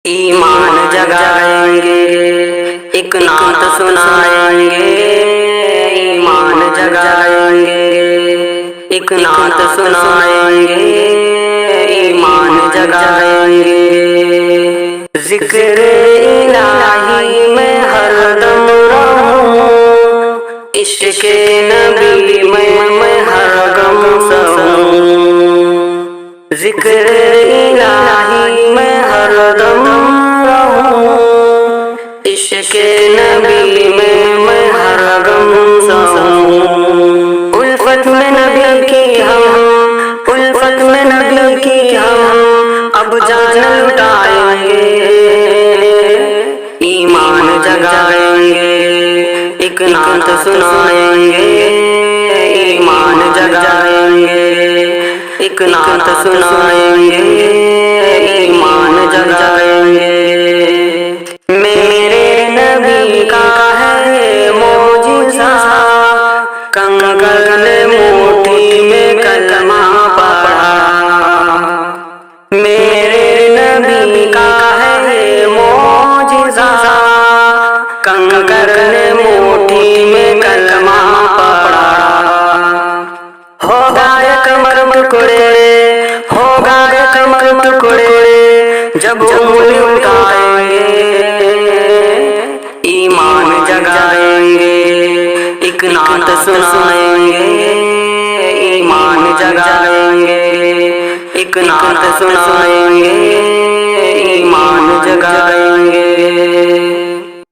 ईमान जगाएंगे, एक नात सुनाएंगे। ईमान जगाएंगे, एक नात सुनाएंगे। ईमान जगाएंगे, जिक्र इलाही में हरदम रहूं, इश्क़ नबी में मैं हर गम सहूं। जिक्र इलाही में हरदम रहूं, इश्क़ नबी में मैं हर गम सहूं। उल्फत में नबी की हम, उल्फत में नबी की हम अब जान लुटाएंगे। ईमान जगाएंगे, एक नात सुनाएंगे। ईमान जगाएंगे, एक नात सुनाएंगे। ईमान जगाएंगे, मेरे नबी का है मौजिज़ा, कंकर ने मुट्ठी में कलमा पढ़ा। मेरे नबी का है मौजिज़ा, कंकर ने मुट्ठी में कलमा पढ़ा। होगा कमर टुकड़े, होगा कमर टुकड़े जब उंगली उठाएंगे। ईमान जगाएंगे, एक नात सुनाएंगे। ईमान जगाएंगे, एक नात सुनाएंगे। ईमान जगाएंगे,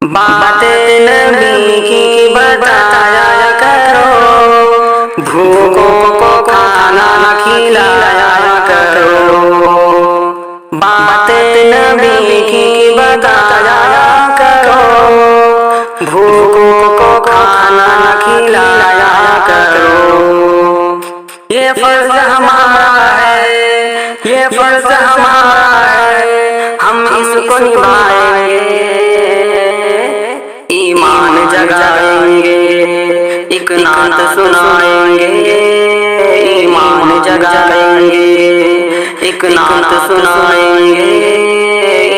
बातें नबी की बताया करो, भूखों को खाना खिलाया करो। बातें नबी की बताया करो, भूखों को खाना खिलाया करो। ये फर्ज हमारा है, ये फर्ज हमारा है, हम इसको निभाएंगे। ईमान जगाएंगे, एक नात सुनाएंगे। ईमान जगाएंगे, एक नात सुनाएंगे।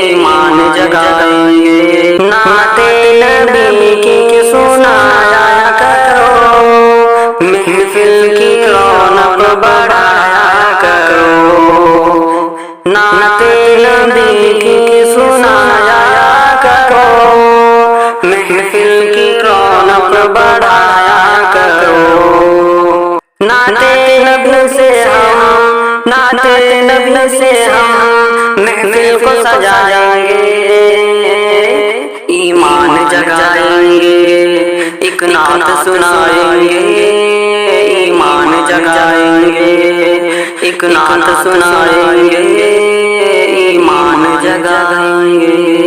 ईमान जगाएंगे, नाते नबी की सुनाया करो, महफिल की रौनक बढ़ाया करो। नाते नबी की सुनाया करो, महफिल की रौनक बढ़ाया करो। नाते नबी से हम, नाते नबी से हम महफिल को सजाएंगे। ईमान जगाएंगे, एक नात सुनाएंगे। ईमान जगाएंगे, एक नात सुनाएंगे। ईमान जगाएंगे।